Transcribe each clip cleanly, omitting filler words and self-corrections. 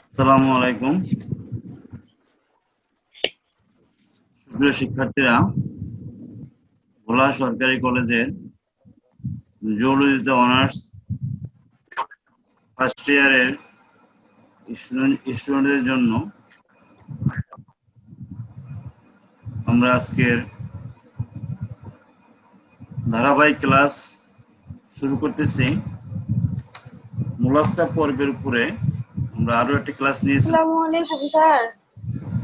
আসসালামু আলাইকুম প্রিয় শিক্ষার্থীরা, ভোলা সরকারি কলেজের জুলজিতে অনার্স ফার্স্ট ইয়ারের স্টুডেন্টদের জন্য আমরা আজকের ধারাবাহিক ক্লাস শুরু করতেছি। মোলাস্কা পর্বের উপরে আমরা আরো একটি ক্লাস নিয়েছি। আসসালামু আলাইকুম স্যার।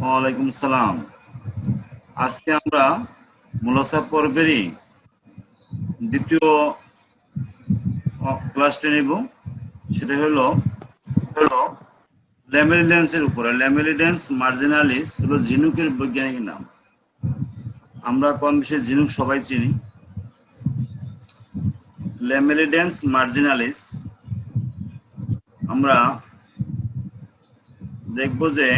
ওয়ালাইকুম আসসালাম। আজকে আমরা মোলাস্কা পর্বেরই দ্বিতীয় ক্লাসটি নেব। সেটা হলো ল্যামেলিডেন্সের উপরে। ল্যামেলিডেন্স মার্জিনালিস হলো ঝিনুকের বৈজ্ঞানিক নাম। আমরা কম বেশি ঝিনুক সবাই চিনি। ল্যামেলিডেন্স মার্জিনালিস আমরা দেখব যে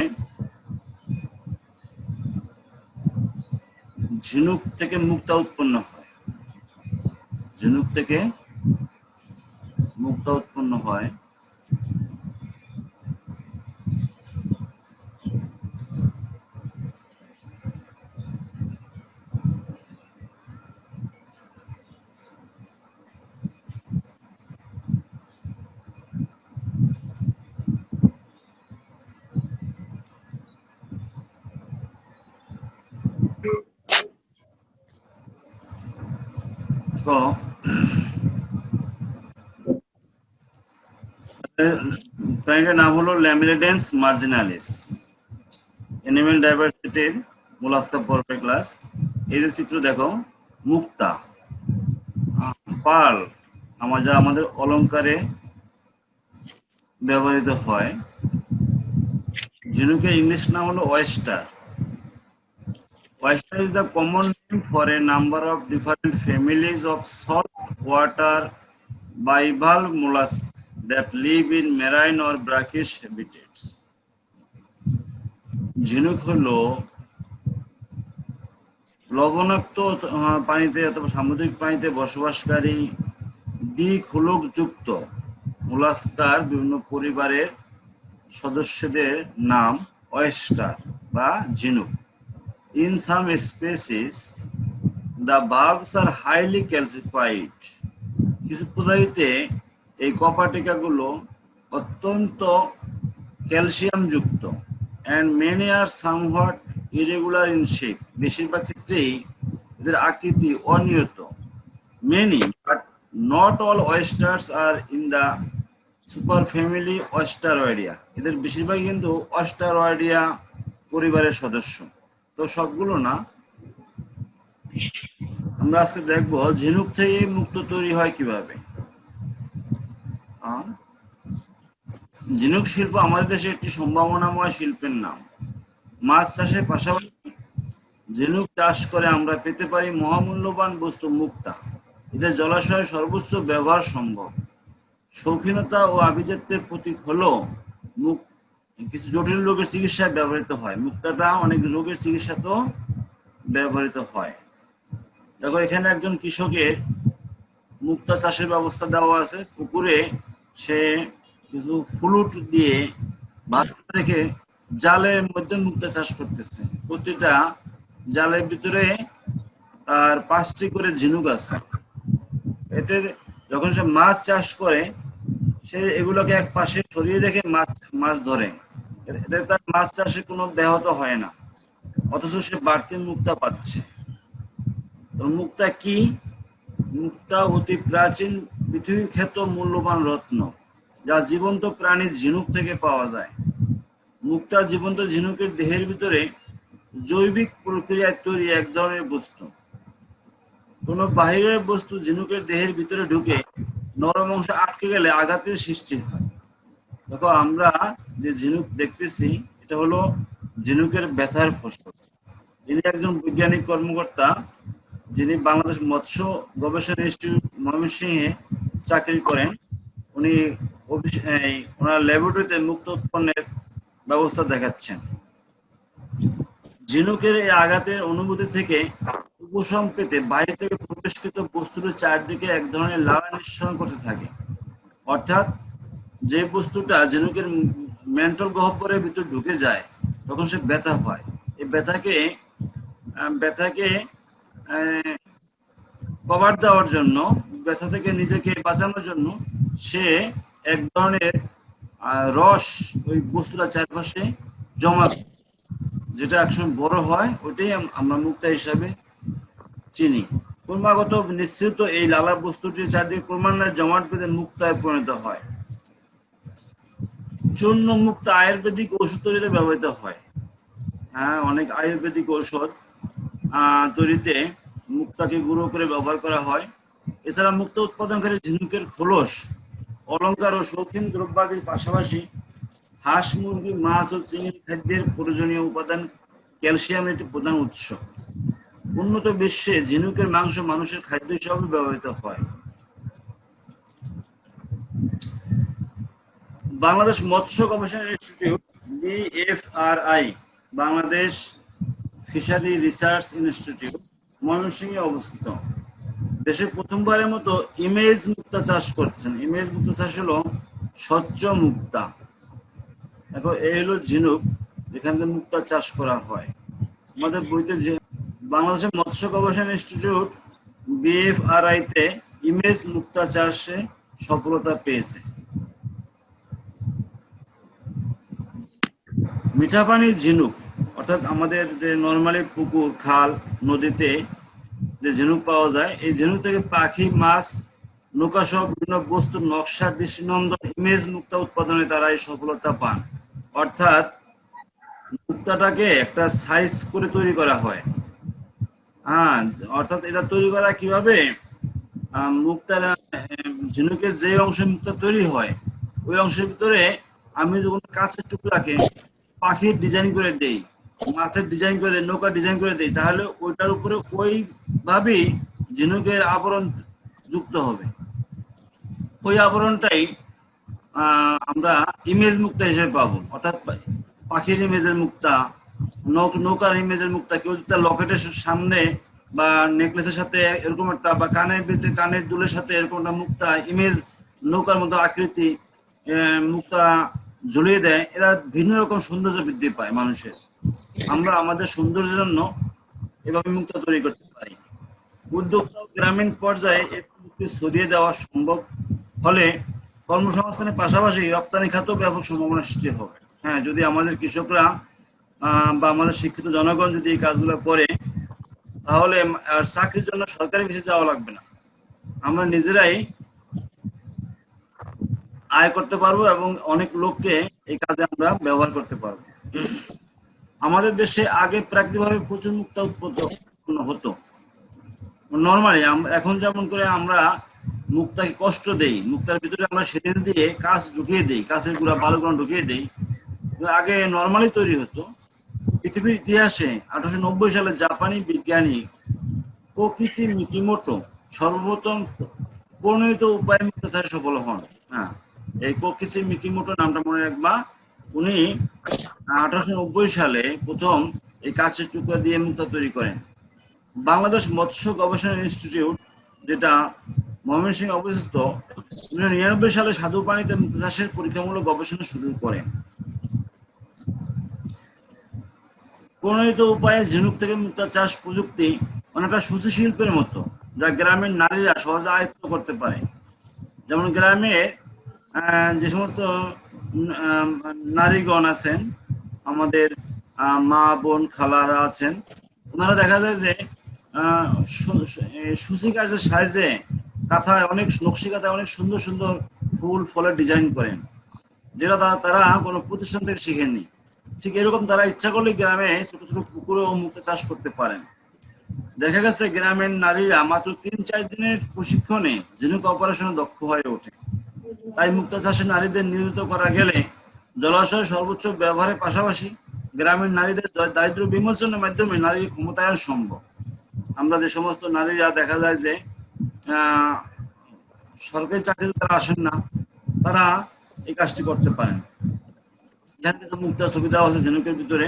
ঝিনুক থেকে মুক্তা উৎপন্ন হয়। ঝিনুক থেকে মুক্তা উৎপন্ন হয়। তো প্রাণীটার নাম হলো ল্যামেলিডেন্স মার্জিনালিস। অ্যানিমেল ডাইভার্সিটির মোলাস্কা পর্বের ক্লাস। এই যে চিত্র দেখো, মুক্তা, পার্ল আমাদের অলংকারে ব্যবহৃত হয়। ঝিনুকের ইংলিশ নাম হলো oyster. Oyster is the common name for a number of different families of saltwater bivalve mollusks that live in marine or brackish habitats. ঝিনুক হলো লবণাক্ত পানিতে অথবা সামুদ্রিক পানিতে বসবাসকারী দ্বিখোলকযুক্ত মোলাস্কার বিভিন্ন পরিবারের সদস্যদের নাম ওয়েস্টার বা ঝিনুক। In some species, the bulbs are highly calcified. কিছু প্রজাতিতে এই কপাটিকাগুলো অত্যন্ত ক্যালসিয়াম যুক্ত। And many are somewhat irregular in shape. বেশিরভাগ ক্ষেত্রেই এদের আকৃতি অনিয়ত। Many, but not all oysters are in the superfamily Oysteroidea. এদের বেশিরভাগই কিন্তু অস্টারয়েডিয়া পরিবারের সদস্য। তো সবগুলো না। আমরা আজকে দেখবো ঝিনুক থেকে মুক্ত তৈরি হয় কিভাবে। ঝিনুক শিল্প আমাদের দেশে একটি সম্ভাবনাময় শিল্পের নাম। মাছ চাষের পাশাপাশি ঝিনুক চাষ করে আমরা পেতে পারি মহামূল্যবান বস্তু মুক্তা। এদের জলাশয়ে সর্বোচ্চ ব্যবহার সম্ভব। শৌখিনতা ও আভিজাত্যের প্রতীক হলো মুখ। কিছু জটিল রোগের চিকিৎসায় ব্যবহৃত হয়। মুক্তাটা অনেক রোগের চিকিৎসাতেও ব্যবহৃত হয়। দেখো, এখানে একজন কৃষকের মুক্তা চাষের ব্যবস্থা দেওয়া আছে। পুকুরে সে কিছু ফ্লুট দিয়ে ভাত রেখে জালের মধ্যে মুক্তা চাষ করতেছে। প্রতিটা জালের ভিতরে তার 5টি করে ঝিনুক আছে। এতে যখন সে মাছ চাষ করে, সে এগুলোকে এক পাশে সরিয়ে রেখে মাছ ধরে। এতে তার মাছ চাষে কোনো ব্যাহত হয় না, অথচ সে বাড়তি মুক্তা পাচ্ছে। তো মুক্তা কি? মুক্তা অতি প্রাচীন পৃথিবী খ্যাত মূল্যবান রত্ন, যা জীবন্ত প্রাণী ঝিনুক থেকে পাওয়া যায়। মুক্তা জীবন্ত ঝিনুকের দেহের ভিতরে জৈবিক প্রক্রিয়ায় তৈরি এক ধরনের বস্তু। কোনো বাহিরের বস্তু ঝিনুকের দেহের ভিতরে ঢুকে নরম অংশ আটকে গেলে আঘাতের সৃষ্টি হয়। দেখো, আমরা যে ঝিনুক দেখতেছি এটা হলো ঝিনুকের ব্যথার ফসল। ইনি একজন বৈজ্ঞানিক কর্মকর্তা, যিনি বাংলাদেশ মৎস্য গবেষণা ইনস্টিটিউট ময়মনসিংহে চাকরি করেন। উনি ওনার ল্যাবরেটরিতে মুক্ত উৎপন্নের ব্যবস্থা দেখাচ্ছেন। ঝিনুকের এই আঘাতের অনুভূতি থেকে উপশম পেতে বাইরে থেকে প্রবেশকৃত বস্তুর চারদিকে এক ধরনের লালা নিঃসরণ করতে থাকে। অর্থাৎ যে বস্তুটা ঝিনুকের মেন্টাল গহ্বরের ভিতর ঢুকে যায় তখন সে ব্যথা পায়। এই ব্যথাকে কভার দেওয়ার জন্য, ব্যথা থেকে নিজেকে বাঁচানোর জন্য সে এক ধরনের রস ওই বস্তুটার চারপাশে জমা, যেটা একসময় বড় হয়, ওইটাই আমরা মুক্তা হিসাবে চিনি। ক্রমাগত নিশ্চিত এই লালা বস্তুটি চারদিকে ক্রমান্বয়ে জমাট বেঁধে মুক্তায় পরিণত হয়। চূর্ণ মুক্তা আয়ুর্বেদিক ওষুধ তৈরিতে ব্যবহৃত হয়। হ্যাঁ, অনেক আয়ুর্বেদিক ঔষধ তৈরিতে মুক্তাকে গুঁড়ো করে ব্যবহার করা হয়। এছাড়া মুক্তা উৎপাদনকারী ঝিনুকের খোলস, অলংকার ও শৌখিন দ্রব্যাদির পাশাপাশি হাঁস, মুরগি, মাছ ও চিংড়ি খাদ্যের প্রয়োজনীয় উপাদান ক্যালসিয়াম একটি প্রধান উৎস। উন্নত বিশ্বে ঝিনুকের মাংস মানুষের খাদ্য হিসাবে ব্যবহৃত হয়। বাংলাদেশ মৎস্য গবেষণা institute BFRI, Bangladesh fishery research institute, ময়মনসিংহে অবস্থিত। দেশে প্রথমবারের মতো ইমেজ মুক্তা চাষ করছেন। ইমেজ মুক্তা চাষ হলো স্বচ্ছ মুক্তা। দেখো, এই হলো ঝিনুক, যেখান থেকে মুক্তা চাষ করা হয়। আমাদের বইতে যে বাংলাদেশের মৎস্য গবেষণা ইনস্টিটিউট BFRI তে ইমেজ মুক্তা চাষে সফলতা পেয়েছে। মিঠা পানির ঝিনুক, অর্থাৎ আমাদের যে নরমালি পুকুর, খাল, নদীতে যে ঝিনুক পাওয়া যায়, এই ঝিনুক থেকে পাখি, মাছ, নৌকা সহ বিভিন্ন বস্তুর নকশার দৃষ্টিনন্দন ইমেজ মুক্তা উৎপাদনে তারা এই সফলতা পান। অর্থাৎ মুক্তাটাকে একটা সাইজ করে তৈরি করা হয়। হ্যাঁ, অর্থাৎ এটা তৈরি করা কিভাবে, মুক্তার ঝিনুকের যে অংশে মুক্তা তৈরি হয় ওই অংশের ভিতরে আমি যখন কাঁচের টুকরাকে পাখির ডিজাইন করে দেই, মাছের ডিজাইন করে দেই, নৌকার ডিজাইন করে দেই, তাহলে ওইটার উপরে ওইভাবেই ঝিনুকের আবরণ যুক্ত হবে। ওই আবরণটাই আমরা ইমেজ মুক্তা হিসেবে পাবো। অর্থাৎ পাখির ইমেজের মুক্তা, নৌকার ইমেজের মুক্তা, কেউ যদি তার লকেটের সামনে বা নেকলেসের সাথে এরকম একটা, বা কানের দুলের সাথে এরকম একটা মুক্তা ইমেজ, নৌকার মতো আকৃতি মুক্তা ঝুলিয়ে দেয়, এরা ভিন্ন রকম সৌন্দর্য বৃদ্ধি পায় মানুষের। আমরা আমাদের সৌন্দর্যের জন্য এভাবে মুক্তা তৈরি করতে পারি। উদ্যোক্তা গ্রামীণ পর্যায়ে এই প্রযুক্তি ছড়িয়ে দেওয়া সম্ভব হলে কর্মসংস্থানের পাশাপাশি রপ্তানি খাতেও ব্যাপক সম্ভাবনা সৃষ্টি হবে। হ্যাঁ, যদি আমাদের কৃষকরা বা আমাদের শিক্ষিত জনগণ যদি এই কাজগুলো করে, তাহলে চাকরির জন্য সরকারি অফিসে যাওয়া লাগবে না, আমরা নিজেরাই আয় করতে পারবো এবং অনেক লোককে এই কাজে আমরা ব্যবহার করতে পারবো। আমাদের দেশে আগে প্রাকৃতিকভাবে প্রচুর মুক্তা উৎপন্ন হতো। নর্মালি এখন যেমন করে আমরা মুক্তাকে কষ্ট দেই, মুক্তার ভিতরে আমরা সেদিন দিয়ে কাঁচ ঢুকিয়ে দেই, কাঁচের গুঁড়া, বালুগুঁড়া ঢুকিয়ে দেই, আগে নর্মালি তৈরি হতো। পৃথিবীর ইতিহাসে 1890 সালে জাপানি বিজ্ঞানী কোকিচি মিকিমোটো সর্বপ্রথম প্রণীত উপায় মুক্তা চাষে সফল হন। হ্যাঁ, এই কোকিচি মিকিমোটো নামটা মনে রাখবা। উনি 1890 সালে প্রথম এই কাঁচের টুকরা দিয়ে মুক্তা তৈরি করেন। বাংলাদেশ মৎস্য গবেষণা ইনস্টিটিউট, যেটা ময়মনসিংহে অবস্থিত, 1999 সালে স্বাদু পানিতে মুক্তা চাষের পরীক্ষামূলক গবেষণা শুরু করেন। প্রণীত উপায়ে ঝিনুক থেকে মুক্তা চাষ প্রযুক্তি অনেকটা সূচি শিল্পের মতো, যা গ্রামের নারীরা সহজে আয়ত্ত করতে পারে। যেমন গ্রামে যে সমস্ত নারীগণ আছেন, আমাদের মা, বোন, খালারা আছেন, ওনারা দেখা যায় যে সূচি কার্যের সাহায্যে কাঁথায় অনেক নকশি কাঁথায় অনেক সুন্দর সুন্দর ফুল ফলের ডিজাইন করেন, যেটা তারা কোনো প্রতিষ্ঠান থেকে শিখেননি। ঠিক এরকম তারা ইচ্ছা করলে গ্রামে ছোট ছোট পুকুরেও মুক্তা চাষ করতে পারেন। দেখা গেছে গ্রামের নারীরা মাত্র 3-4 দিনের প্রশিক্ষণে ঝিনুক অপারেশনে দক্ষ হয়ে ওঠে। তাই মুক্তা চাষে নারীদের নিয়োজিত করা গেলে জলাশয় সর্বোচ্চ ব্যবহারের পাশাপাশি গ্রামের নারীদের দারিদ্র বিমোচনের মাধ্যমে নারীর ক্ষমতায়ন সম্ভব। আমরা যে সমস্ত নারীরা দেখা যায় যে সরকারি চাকরিতে তারা আসেন না, তারা এই কাজটি করতে পারেন। এখানে কিছু মুক্তা ছবি দেওয়া আছে ঝিনুকের ভিতরে।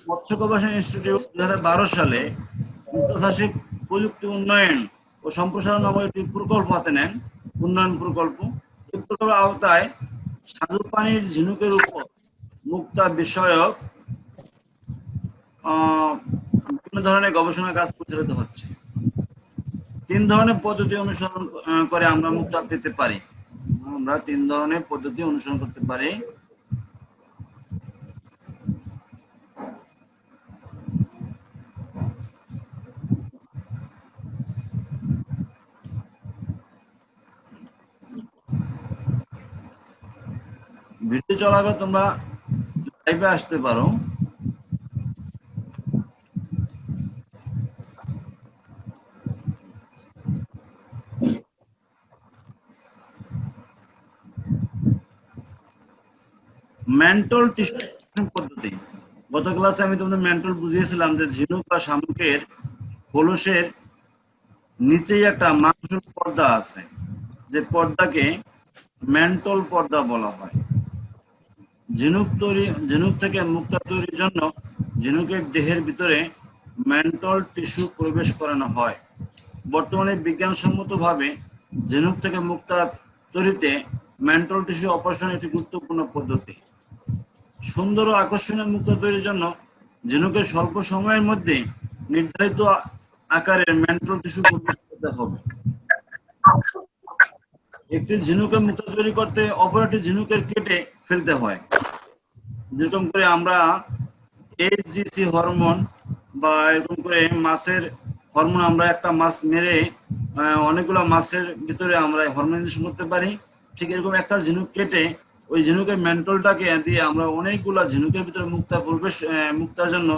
মৎস্য গবেষণা ইনস্টিটিউট 2012 সালে মুক্তা চাষে প্রযুক্তি উন্নয়ন ও সম্প্রসারণ নামক একটি প্রকল্প হাতে নেন, উন্নয়ন প্রকল্প। এই প্রকল্পের আওতায় স্বাদু পানির ঝিনুকের উপর মুক্তা বিষয়ক বিভিন্ন ধরনের গবেষণা কাজ পরিচালিত হচ্ছে। 3 ধরনের পদ্ধতি অনুসরণ করে আমরা মুক্তা পেতে পারি। আমরা 3 ধরনের পদ্ধতি অনুসরণ করতে পারি। ভিডিও চলাকালে তোমরা লাইভে আসতে পারো। মেন্টল টিস্যু পদ্ধতি। গত ক্লাসে আমি তোমাদের মেন্টল বুঝিয়েছিলাম যে ঝিনুক বা শামুকের খোলসের নিচেই একটা মাংসল পর্দা আছে, যে পর্দাকে মেন্টল পর্দা বলা হয়। ঝিনুক থেকে মুক্তা তৈরির জন্য ঝিনুকের দেহের ভিতরে মেন্টল টিস্যু প্রবেশ করানো হয়। বর্তমানে বিজ্ঞানসম্মতভাবে ঝিনুক থেকে মুক্তা তৈরিতে মেন্টল টিস্যু অপারেশন একটি গুরুত্বপূর্ণ পদ্ধতি। সুন্দর ও আকর্ষণীয় মুক্তা তৈরির জন্য ঝিনুকের স্বল্প সময়ের মধ্যে নির্ধারিত আকারের মেন্টল টিস্যু প্রবেশ করতে হবে। একটি ঝিনুকের মুক্তা তৈরি করতে অপর একটি ঝিনুকের কেটে ফেলতে হয়। যেরকম করে আমরা এইচজিসি হরমোন বা এরকম করে মাছের হরমোন, আমরা একটা মাছ মেরে অনেকগুলো মাছের ভিতরে আমরা হরমোন ইনজেকশন করতে পারি। ঠিক এরকম একটা ঝিনুক কেটে ওই ঝিনুকের মেন্টলটাকে দিয়ে আমরা অনেকগুলা ঝিনুকের ভিতরে মুক্তার জন্য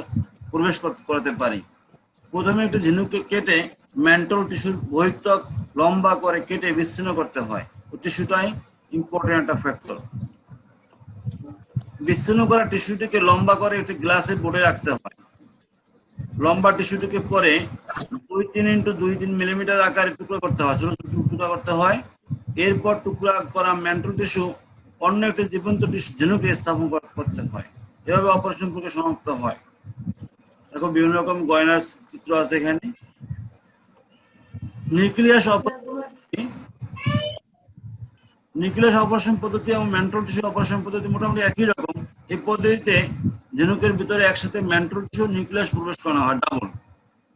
প্রবেশ করতে পারি। প্রথমে একটি ঝিনুককে কেটে মেন্টল টিস্যুর বহিঃত্বক লম্বা করে কেটে বিচ্ছিন্ন করতে হয়। টিস্যুটাই ইম্পর্টেন্ট একটা ফ্যাক্টর। বিচ্ছিন্ন করা টিস্যুটিকে লম্বা করে একটি গ্লাসে বোর্ডে রাখতে হয়। লম্বা টিস্যুটিকে পরে 2-3 × 2-3 মিলিমিটার আকারে টুকরো করতে হয়, ছোট ছোট টুকরা করতে হয়। এরপর টুকরা করা মেন্টল টিস্যু অন্য একটি জীবন্ত ঝিনুকে স্থাপন করতে হয়। এভাবে অপারেশন প্রক্রিয়া সমাপ্ত হয়। দেখো বিভিন্ন রকম গয়নার চিত্র আছে এখানে। নিউক্লিয়াস অপারেশন পদ্ধতি এবং মেন্টল টিস্যু অপারেশন পদ্ধতি মোটামুটি একই রকম। এই পদ্ধতিতে ঝিনুকের ভিতরে একসাথে মেন্টল টিস্যু নিউক্লিয়াস প্রবেশ করানো হয় ডাবল।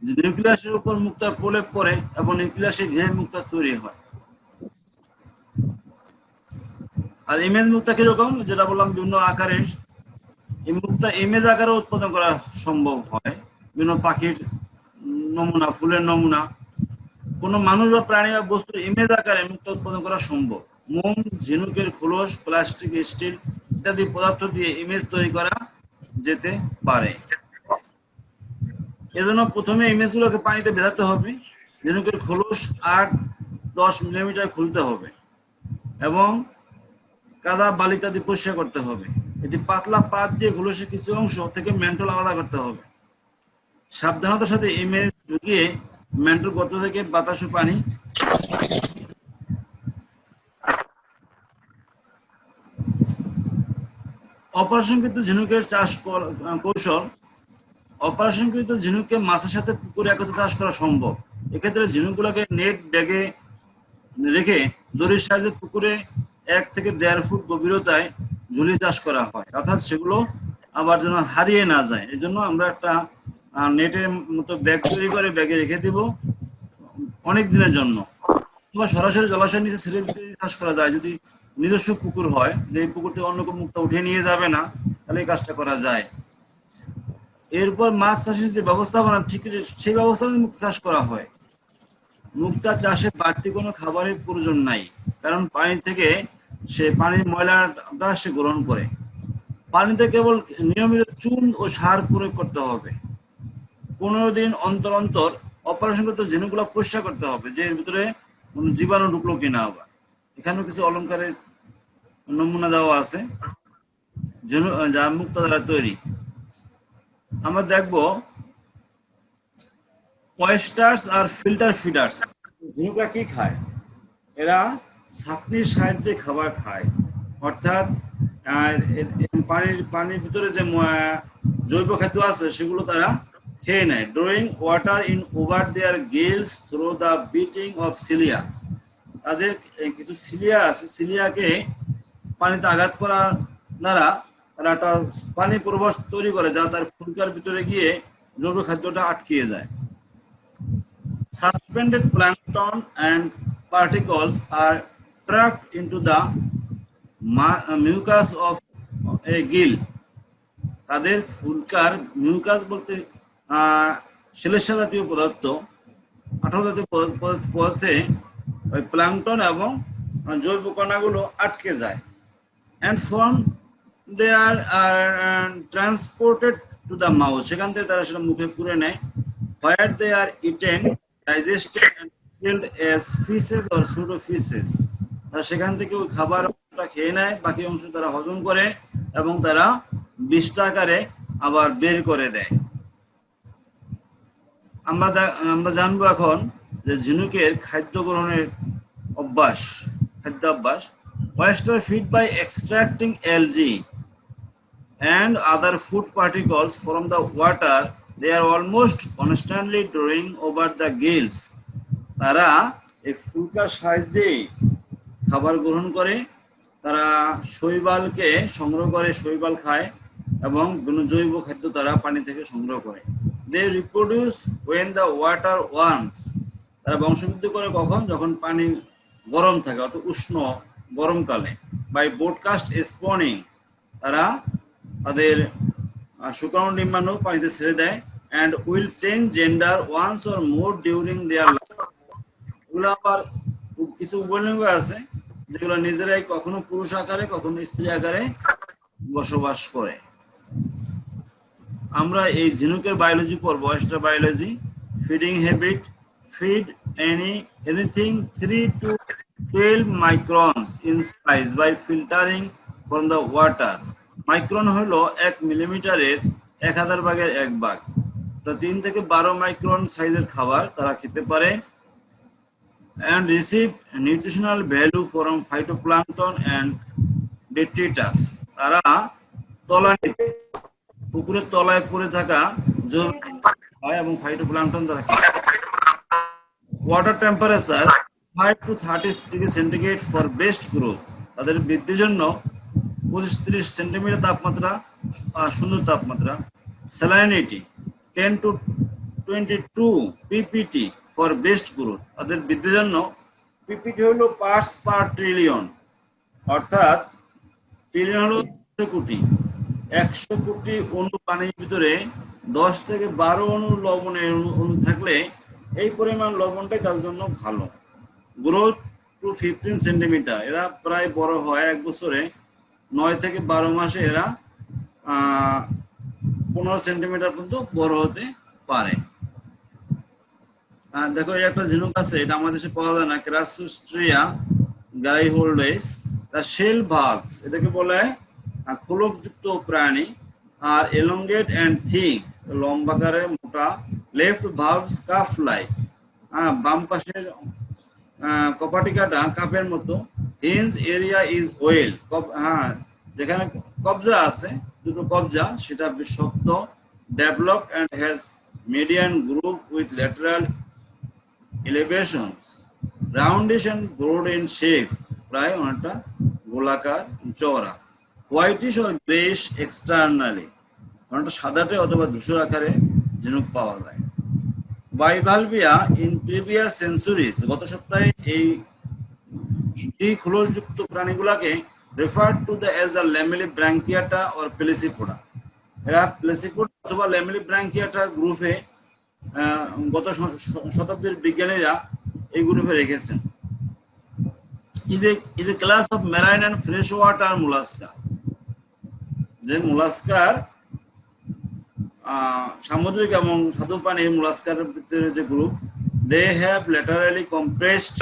নিউক্লিয়াসের উপর মুক্তার প্রলেপ পড়ে এবং নিউক্লিয়াসে ঘিরে মুক্তা তৈরি হয়। আর ইমেজ মুক্তা কিরকম, যেটা বললাম বিভিন্ন আকারের। এই মুক্তা ইমেজ আকারে উৎপাদন করা সম্ভব হয়। বিভিন্ন পাখির নমুনা, ফুলের নমুনা, কোনো মানুষ বা প্রাণী বা বস্তু ইমেজ আকারে মুক্তা উৎপাদন করা সম্ভব। মোম, ঝিনুকের খোলস, প্লাস্টিক, স্টিল ইত্যাদি পদার্থ দিয়ে ইমেজ তৈরি করা যেতে পারে। এজন্য প্রথমে ইমেজগুলোকে পানিতে ভেজাতে হবে। ঝিনুকের খোলস 8-10 মিলিমিটার খুলতে হবে এবং কাদা বালি ইত্যাদি পরিষ্কার করতে হবে। এটি পাতলা পাত দিয়ে খোলসের কিছু অংশ থেকে মেন্টল আলাদা করতে হবে। সাবধানতার সাথে ইমেজ ঢুকিয়ে মেন্টল গর্ত থেকে বাতাস ও পানি অপারেশনকৃত ঝিনুকের চাষ কৌশল। অপারেশনকৃত ঝিনুককে মাছের সাথে পুকুরে একত্রে চাষ করা সম্ভব। এক্ষেত্রে ঝিনুকগুলোকে নেট ব্যাগে রেখে দড়ির সাহায্যে পুকুরে 1 থেকে 1.5 ফুট গভীরতায় ঝুলিয়ে চাষ করা হয়, অর্থাৎ সেগুলো আবার যেন হারিয়ে না যায়। এই জন্য আমরা একটা নেটের মতো ব্যাগ তৈরি করে ব্যাগে রেখে দিব অনেক দিনের জন্য। সরাসরি জলাশয়ের নিচে ছেড়ে চাষ করা যায় যদি নিজস্ব পুকুর হয়, যে এই পুকুর থেকে অন্য কোনো মুক্তা উঠে নিয়ে যাবে না, তাহলে এই কাজটা করা যায়। এরপর মাছ চাষের যে ব্যবস্থাপনা, ঠিক সেই ব্যবস্থাপনা মুক্তা চাষ করা হয়। মুক্তা চাষে বাড়তি কোনো খাবারের প্রয়োজন নাই, কারণ পানি থেকে সে পানির ময়লাটা সে গ্রহণ করে। পানিতে কেবল নিয়মিত চুন ও সার প্রয়োগ করতে হবে। 15 দিন অন্তর অন্তর অপারেশনগত ঝিনুকগুলো পরিষ্কার করতে হবে, যে এর ভিতরে কোনো জীবাণু ঢুকলো কিনা। আবার এখানেও কিছু অলংকারের নমুনা দেওয়া আছে যা মুক্তা দ্বারা তৈরি। আমরা দেখবো ওয়েস্টার্স আর ফিল্টার ফিডার্স। ঝিনুকরা কি খায়? এরা ছাঁকনির সাহায্যে খাবার খায়, অর্থাৎ পানির ভিতরে যে জৈব খাদ্য আছে সেগুলো তারা খেয়ে নেয়। Drawing water in over their gills through the beating of cilia, তাদের কিছু সিলিয়া আছে, সিলিয়াকে পানিতে আঘাত করার দ্বারা তারা একটা পানি প্রবাহ তৈরি করে, যা তার ফুলকার ভিতরে গিয়ে জৈব খাদ্যটা আটকিয়ে যায়। Suspended plankton and particles are trapped into the mucus of a gill. তাদের ফুলকার মিউকাস বলতে শ্লেষ্মা জাতীয় পদার্থ, আঠালো জাতীয় পদার্থে ওই প্লাঙ্কটন এবং জৈব কণাগুলো আটকে যায়। And from there are transported to the mouth, সেখান থেকে তারা সেটা মুখে পুরে নেয়। Where they are eaten, digested and killed as feces or pseudo feces, তারা সেখান থেকে ওই খাবারটা খেয়ে নেয়, বাকি অংশ তারা হজম করে এবং তারা বিষ্ঠা আকারে আবার বের করে দেয়। আমরা জানবো এখন যে ঝিনুকের খাদ্য গ্রহণের অভ্যাস, খাদ্যাভ্যাস। Oyster feed by extracting algae and other food particles from the water. They are almost constantly drawing over the gills. তারা এই ফুলকার সাহায্যে খাবার গ্রহণ করে, তারা শৈবালকে সংগ্রহ করে, শৈবাল খায় এবং বিভিন্ন জৈব খাদ্য তারা পানি থেকে সংগ্রহ করে। They reproduce when the water warms. তারা বংশবৃদ্ধি করে কখন? যখন পানি গরম থাকে, অর্থাৎ উষ্ণ গরমকালে। By broadcast spawning, তারা তাদের শুক্রাণু ডিম্বাণু পানিতে ছেড়ে দেয়। And will change gender once or more during their life. এগুলো আবার কিছু উভলিঙ্গ আছে যেগুলো নিজেরাই কখনো পুরুষ আকারে কখনো স্ত্রী আকারে বসবাস করে। আমরা এই ঝিনুকের বায়োলজি পড়ব, oyster biology, feeding habit, feed anything 3 to 12 microns in size by filtering from the water. Micron হলো 1 মিলিমিটারের 1000 ভাগের 1 ভাগ, তো 3 থেকে 12 মাইক্রন সাইজের খাবার তারা খেতে পারে। And receive nutritional value from phytoplankton and detritus. তারা তলানিতে পুকুরের তলায় পড়ে থাকা জল খায় এবং ফাইটোপ্লাঙ্কটন তারা খায়। Water temperature 5 to 30 degree centigrade for best growth, তাদের বৃদ্ধির জন্য 25-30 সেন্টিমিটার তাপমাত্রা সুন্দর তাপমাত্রা। Salinity 10 to 22 ppt for best growth, তাদের বৃদ্ধির জন্য পিপিটি হলো পার্টস পার ট্রিলিয়ন, অর্থাৎ ট্রিলিয়ন হলো 100 কোটি। 100 কোটি অণু পানির ভিতরে 10 থেকে 12 অণু লবণের অণু থাকলে এই পরিমাণ লবণটাই তার জন্য ভালো। গ্রোথ টু 15 সেন্টিমিটার, এরা প্রায় বড় হয় এক বছরে 9 থেকে 12 মাসে এরা 15 সেন্টিমিটার পর্যন্ত বড় হতে পারে। দেখো এই একটা ঝিনুক আছে, এটা আমাদের দেশে পাওয়া যায় না, ক্রাসোস্ট্রিয়া গ্যারাইহোল্ডেস। দ্য শেল ভালভস, এটাকে বলে খোলকযুক্ত প্রাণী। আর এলংগেট এন্ড থিক, লম্বাকারে মোটা। লেফট ভালভস কাফ লাইক, বাম পাশের কপাটিকাটা কাপের মতো। হিঞ্জ এরিয়া ইজ ওয়েল, যেখানে কবজা আছে, দুটো কবজা, সেটা বেশ শক্ত। Developed and has median groove with lateral elevations, roundish and broad in shape, প্রায় অনেকটা গোলাকার চওড়া। হোয়াইটিশ or grayish externally, অনেকটা সাদাটে অথবা ধূসর আকারে ঝিনুক পাওয়া যায়। বাইভালভিয়া ইন প্রিভিয়াস সেঞ্চুরিজ, গত সপ্তাহে এই দ্বিখোলকযুক্ত প্রাণীগুলোকে referred to as the ল্যামেলিব্রাঙ্কিয়াটা or প্যালিসিপোডা। এরা প্যালিসিপোডা অথবা ল্যামেলিব্রাঙ্কিয়াটা গ্রুপে গত শতাব্দীর বিজ্ঞানীরা এই গ্রুপে রেখেছেন। is a class of marine and freshwater mollusca, যে মোলাস্কার সামুদ্রিক এবং স্বাদু পানি মোলাস্কার ভিতরে যে group. they have laterally compressed,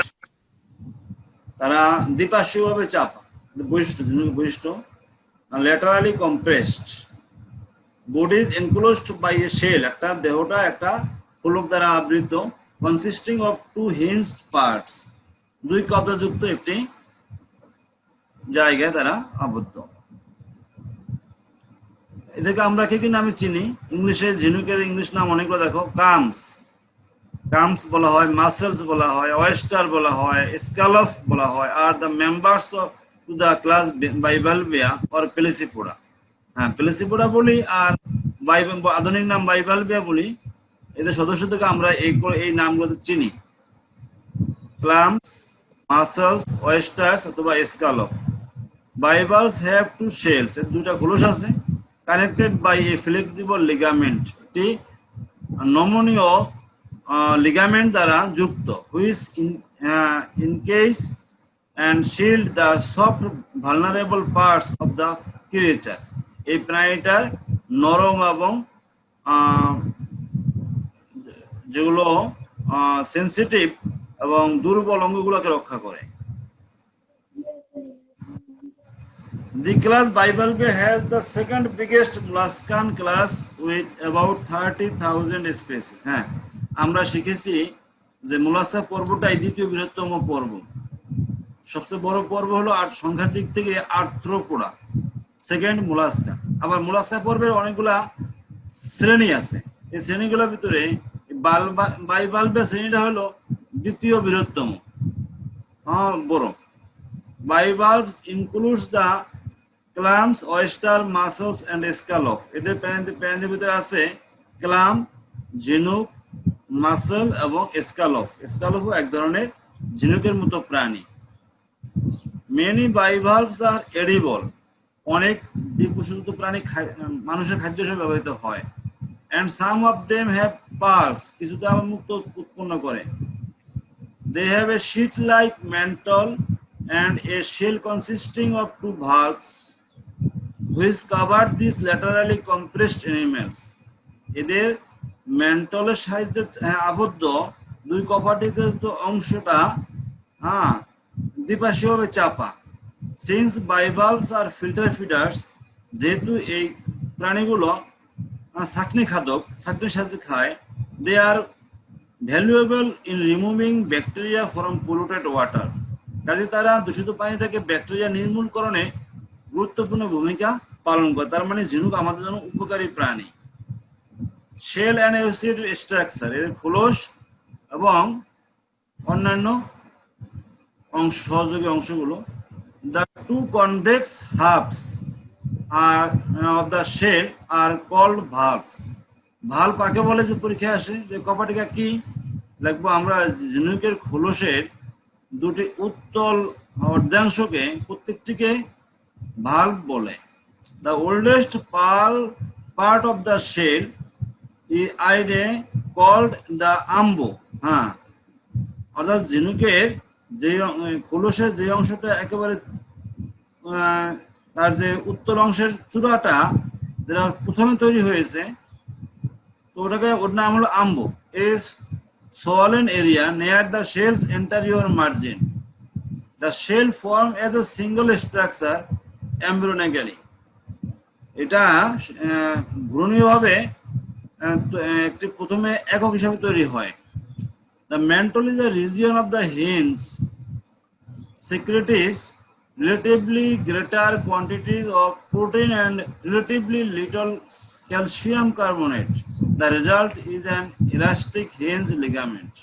তারা দ্বিপার্শ্বীয়ভাবে চাপা, বৈশিষ্ট্য laterally compressed body is enclosed by a shell, একটা দেহটা একটা খোলক দ্বারা আবৃত। consisting of two hinged parts, দুই কবজাযুক্ত একটি জায়গায় তারা আবদ্ধ। এদেরকে আমরা কি নামে চিনি? ইংলিশে ঝিনুকের ইংলিশ নাম অনেকগুলো দেখো, কামস, কামস বলা হয়, মাসেলস বলা হয়, ওয়েস্টার বলা হয়, স্ক্যালপ বলা হয়, আর the members to the class Bivalvia or Pelecypoda. হ্যাঁ, পেলিসিপোডা বলি, আর আধুনিক নাম বাইবালভিয়া বলি। এদের সদস্যদেরকে আমরা এই নামগুলো চিনি, ক্লামস, মাসেলস, ওয়েস্টার্স অথবা scallop. Bivalves have two shells, এর দুইটা খোলস আছে, connected by a flexible ligament, একটি নমনীয় লিগামেন্ট দ্বারা যুক্ত, which encase and shield the soft vulnerable parts of the creature. এই প্রাণীটার নরম এবং যেগুলো সেনসিটিভ এবং দুর্বল অঙ্গগুলোকে রক্ষা করে। The class Bivalve has the second biggest molluscan class with about 30,000 species. হ্যাঁ, আমরা শিখেছি যে মোলাস্কা পর্বটাই দ্বিতীয় বৃহত্তম পর্ব। সবচেয়ে বড় পর্ব হলো সংখ্যার দিক থেকে আর্থ্রোপোডা, সেকেন্ড মোলাস্কা। আবার মোলাস্কা পর্বের অনেকগুলা শ্রেণী আছে। এই শ্রেণীগুলোর ভিতরে বাইভালভে শ্রেণীটা হলো দ্বিতীয় বৃহত্তম, বড়। Bivalves includes the clams, oyster, mussels and scallop. এদের প্রাণীদের ভিতরে আছে ক্লাম, ঝিনুক, মাসল এবং স্ক্যালপ। স্ক্যালপ এক ধরনের ঝিনুকের মতো প্রাণী। Many bivalves are edible. অনেক দ্বিপোষিত প্রাণী মানুষের খাদ্য হিসেবে ব্যবহৃত হয়। And some of them have pearls. কিছুটা মুক্ত উৎপন্ন করে। They have a sheet-like mantle and a shell consisting of two valves which cover these laterally compressed animals. এদের ম্যান্টলের সাহায্যে আবদ্ধ দুই কপাটিত অংশটা দ্বিপার্শ্বীয়ভাবে চাপা। Since bivalves are filter feeders, যেহেতু এই প্রাণীগুলো ছাঁকনি খাদক, ছাঁকনির সাহায্যে খায়, they are valuable in removing bacteria from polluted water. কাজে তারা দূষিত পানি থেকে ব্যাকটেরিয়া নির্মূলকরণে গুরুত্বপূর্ণ ভূমিকা পালন করে। তার মানে ঝিনুক আমাদের জন্য উপকারী প্রাণী। শেল অ্যান্ড অ্যাসোসিয়েটেড স্ট্রাকচার, এর খোলস এবং অন্যান্য সহযোগী অংশগুলো। The two convex halves of the shell are called valves. Valve কাকে বলে যে পরীক্ষায় আসে, যে কপাটিকা কি লিখবো আমরা? ঝিনুকের খোলসের দুটি উত্তল অর্ধাংশকে প্রত্যেকটিকে ভালভ বলে। The oldest part of the shell is called the ambo. হ্যাঁ, অর্থাৎ ঝিনুকের যে খোলসের যে অংশটা একেবারে তার যে উত্তল অংশের চূড়াটা যেটা প্রথমে তৈরি হয়েছে, তো ওর নাম হলো আম্বো। is swollen area near the shell's anterior margin. The shell form as a single structure embryonally. এটা ঘূর্ণীয়ভাবে একটি প্রথমে একক হিসাবে তৈরি হয়। The mantle is a region of the hinge secretes relatively greater quantities of protein and relatively little calcium carbonate. The result is an elastic hinge ligament.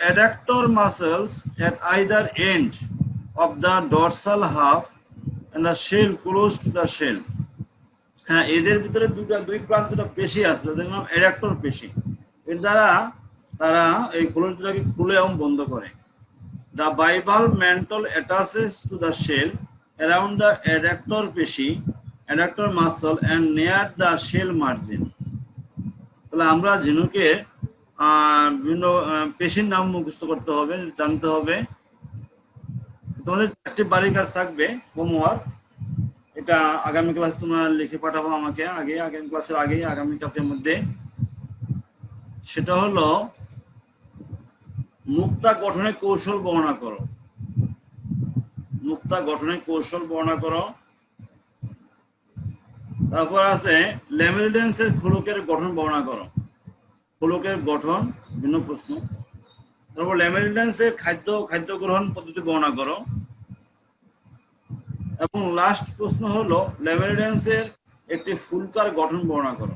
Adductor muscles at either end of the dorsal half and the shell close to the shell. হ্যাঁ, এদের ভিতরে দুই প্রান্তটা পেশি আছে, তাদের নাম adductor পেশি। এর দ্বারা তারা এই খোলস দুটাকে খুলে এবং বন্ধ করে। The bivalve mantle attaches to the shell around the adductor পেশি, adductor muscle and near the shell margin. তাহলে আমরা ঝিনুকের বিভিন্ন পেশির নাম মুখস্থ করতে হবে, জানতে হবে। তোমাদের চারটি বাড়ির কাজ থাকবে, হোমওয়ার্ক। এটা আগামী ক্লাস তোমরা লিখে পাঠাবো আমাকে, আগামী ক্লাসের আগে, আগামী কালকের মধ্যে। সেটা হলো মুক্তা গঠনের কৌশল বর্ণনা করো। মুক্তা গঠনের কৌশল বর্ণনা করো। তারপর আছে ল্যামেলিডেন্সের খোলকের গঠন বর্ণনা করো। খোলকের গঠন ভিন্ন প্রশ্ন। তারপর ল্যামেলিডেন্সের খাদ্য গ্রহণ পদ্ধতি বর্ণনা করো। এবং লাস্ট প্রশ্ন হলো ল্যামিনিডেন্সের একটি ফুলকার গঠন বর্ণনা করো।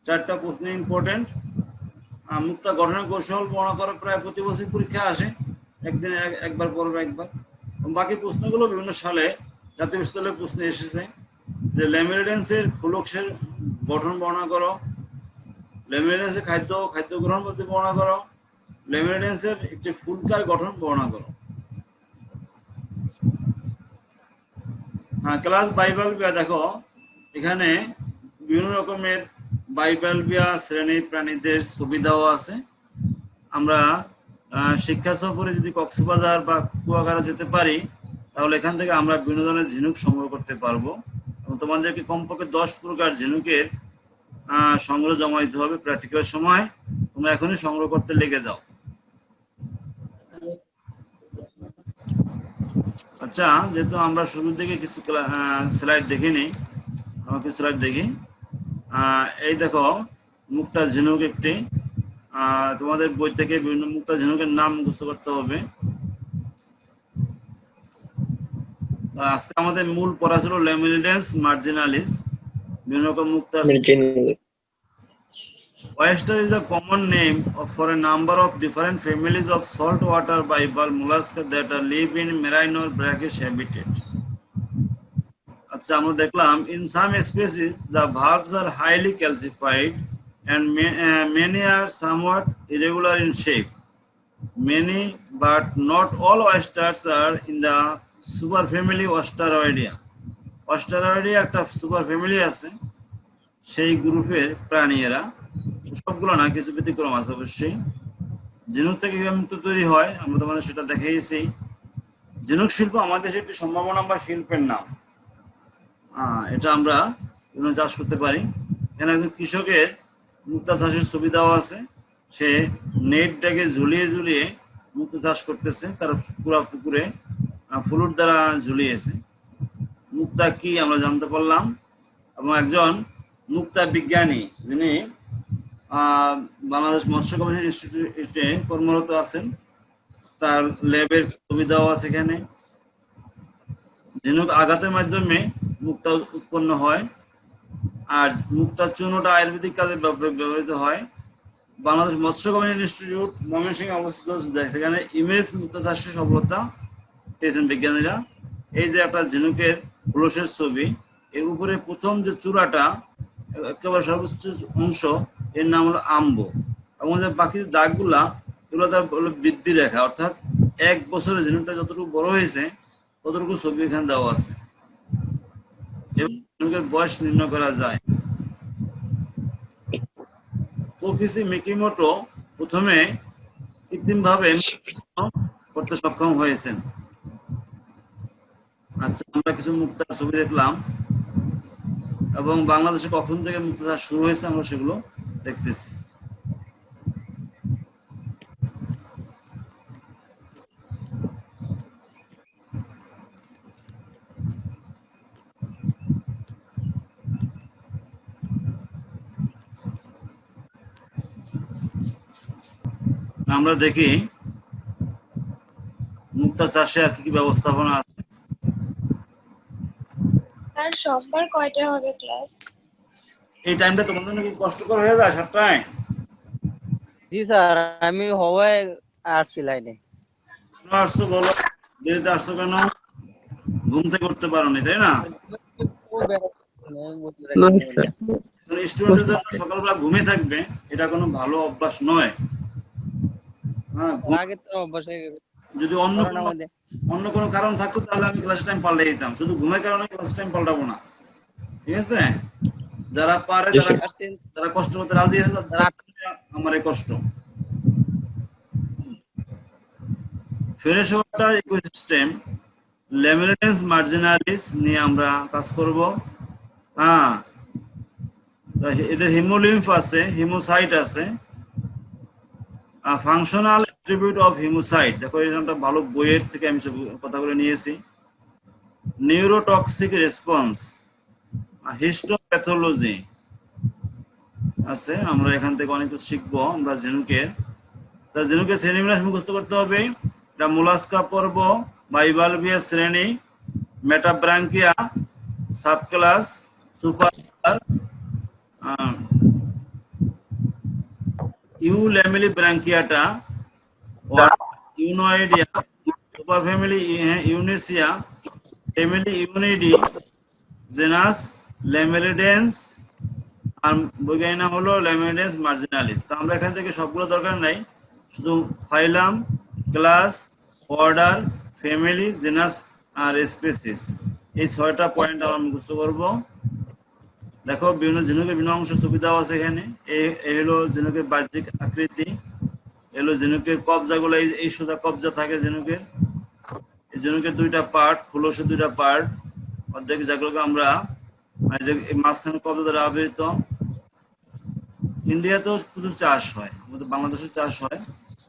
4টা প্রশ্ন ইম্পর্টেন্ট। মুক্তা গঠনের কৌশল বর্ণনা করো, প্রায় প্রতি বছর পরীক্ষা আসে, একদিনে একবার পড়বে একবার। বাকি প্রশ্নগুলো বিভিন্ন সালে জাতীয় বিশ্ববিদ্যালয়ের প্রশ্ন এসেছে, যে ল্যামিনিডেন্সের ফুলকসের গঠন বর্ণনা করো, ল্যামিনিডেন্সের খাদ্য গ্রহণ পদ্ধতি বর্ণনা করো, ল্যামিনিডেন্সের একটি ফুলকার গঠন বর্ণনা করো। হ্যাঁ, ক্লাস বাইবালবিয়া দেখো, এখানে বিভিন্ন রকমের বাইবালবিয়া শ্রেণী প্রাণীদের ছবি দেওয়া আছে। আমরা শিক্ষা সফরে যদি কক্সবাজার বা কুয়াকাটা যেতে পারি, তাহলে এখান থেকে আমরা বিভিন্ন ধরনের ঝিনুক সংগ্রহ করতে পারবো। এবং তোমাদেরকে কমপক্ষে 10 প্রকার ঝিনুকের সংগ্রহ জমা দিতে হবে প্র্যাকটিক্যাল সময়। তোমরা এখনই সংগ্রহ করতে লেগে যাও। আচ্ছা, যেহেতু আমরা শুরুর দিকে কিছু স্লাইড দেখিনি, আমরা কিছু স্লাইড দেখি। এই দেখো, মুক্তা ঝিনুক একটি, তোমাদের বই থেকে বিভিন্ন মুক্তা ঝিনুকের নাম মুখস্থ করতে হবে। আজকে আমাদের মূল পড়া ছিল ল্যামিনিডেন্স মার্জিনালিস, বিভিন্ন রকম মুক্তা। Oyster is a common name for a number of different families of saltwater bivalve mollusks that live in marine or brackish habitat. আচ্ছা, আমরা দেখলাম in some species the valves are highly calcified and many are somewhat irregular in shape. Many but not all oysters are in the superfamily Osteroidea. Osteroidea একটা superfamily আছে, সেই গ্রুপের প্রাণী এরা। সবগুলো না, কিছু ব্যতিক্রম আছে অবশ্যই। ঝিনুক থেকে কিভাবে মুক্তা তৈরি হয় আমরা তোমাদের সেটা দেখিয়েছি। ঝিনুক শিল্প আমাদের দেশের একটি সম্ভাবনা বা শিল্পের নাম। এটা আমরা চাষ করতে পারি। এখানে একজন কৃষকের মুক্তা চাষের ছবি দেওয়া আছে, সে নেটটাকে ঝুলিয়ে ঝুলিয়ে মুক্তা চাষ করতেছে, তার পুরা পুকুরে ফুলুর দ্বারা ঝুলিয়েছে। মুক্তা কি আমরা জানতে পারলাম। এবং একজন মুক্তা বিজ্ঞানী যিনি বাংলাদেশ মৎস্য গবেষণা ইনস্টিটিউটে কর্মরত আছেন, তার ল্যাবের ছবি দেওয়া আছে এখানে। ঝিনুক আঘাতের মাধ্যমে মুক্তা উৎপন্ন হয়, আর মুক্তা চূর্ণটা আয়ুর্বেদিক কাজে ব্যবহৃত হয়। বাংলাদেশ মৎস্য গবেষণা ইনস্টিটিউট ময়মনসিংহে অবস্থিত, সেখানে ইমেজ মুক্তা চাষের সফলতা পেয়েছেন বিজ্ঞানীরা। এই যে একটা ঝিনুকের ফুলসের ছবি, এর উপরে প্রথম যে চূড়াটা একেবারে সর্বোচ্চ অংশ, এর নাম হলো আম্ব। এবং যে বাকি দাগগুলা, এগুলো তার বৃদ্ধি রেখা, অর্থাৎ 1 বছরে ঝিনুকটা যতটুকু বড় হয়েছে ততটুকু ছবি এখানে দেওয়া আছে, এবং ঝিনুকের বয়স নির্ণয় করা যায়। কোকিসি মিকিমোটো প্রথমে কৃত্রিমভাবে করতে সক্ষম হয়েছেন। আচ্ছা, আমরা কিছু মুক্তার ছবি দেখলাম, এবং বাংলাদেশে কখন থেকে মুক্তা চাষ শুরু হয়েছে আমরা সেগুলো দেখতেছি। আমরা দেখি মুক্তা চাষে আর কি কি ব্যবস্থাপনা আছে। স্যার সোমবার কয়টা হবে ক্লাস? এই টাইমটা তোমাদের নাকি কষ্টকর হয়ে যায় 7টায়? জি স্যার, আমি হওয়ায় আসছি লাইনে। কেন আসছো বলো, দেরিতে আসছো কেন? ঘুম থেকে উঠতে পারোনি, তাই না? স্টুডেন্টের জন্য সকালবেলা ঘুমিয়ে থাকবে, এটা কোনো ভালো অভ্যাস নয়। হ্যাঁ, যদি অন্য কোনো কারণ থাকতো তাহলে আমি ক্লাস টাইম পাল্টে দিতাম, শুধু ঘুমের কারণে ক্লাস টাইম পাল্টাবো না, ঠিক আছে? যারা পারে, যারা কষ্ট করতে রাজি আছে, আমার এই কষ্ট। ফ্রেশওয়াটার ইকোসিস্টেম ল্যামিনিডেন্স মার্জিনালিস নিয়ে আমরা কাজ করব। এদের হিমোলিম্ফ আছে, হিমোসাইট আছে। ফাংশনাল অ্যাট্রিবিউট অফ হিমোসাইট, দেখো এটা ভালো বইয়ের থেকে আমি কথাগুলো নিয়েছি। নিউরোটক্সিক রেসপন্স, হিস্টোপ্যাথোলজি আছে। আমরা এখান থেকে অনেক কিছু শিখবো। আমরা ঝিনুকের শ্রেণীবিন্যাস মুখস্থ করতে হবে। এটা মোলাস্কা পর্ব, বাইবালভিয়া শ্রেণী, Metabranchia, subclass, super, Eulamellibranchiata, Unionoidea, super family Unionacea, family Unionidae, genus Lamellidens, আর বৈজ্ঞানিক নাম হলো ল্যামেরিডেন্স মার্জিনালিস। তো আমরা এখান থেকে সবগুলো দরকার নাই, শুধু ফাইলাম, ক্লাস, অর্ডার, ফ্যামিলি, জেনাস আর স্পেসিস, এই 6টা পয়েন্ট আমরা মুখস্থ করব। দেখো বিভিন্ন ঝিনুকের বিভিন্ন অংশ ছবি দেওয়া আছে এখানে। এই হলো ঝিনুকের বাহ্যিক আকৃতি, এলো ঝিনুকের কবজাগুলো, এই সোজা কবজা থাকে ঝিনুকের। এই ঝিনুকের 2টা পার্ট, খোলসের 2টা পার্ট অর্ধেক, যেগুলোকে আমরা মাঝখানে কবজা দ্বারা আবৃত। ইন্ডিয়াতেও প্রচুর চাষ হয়, আমাদের বাংলাদেশেও চাষ হয়।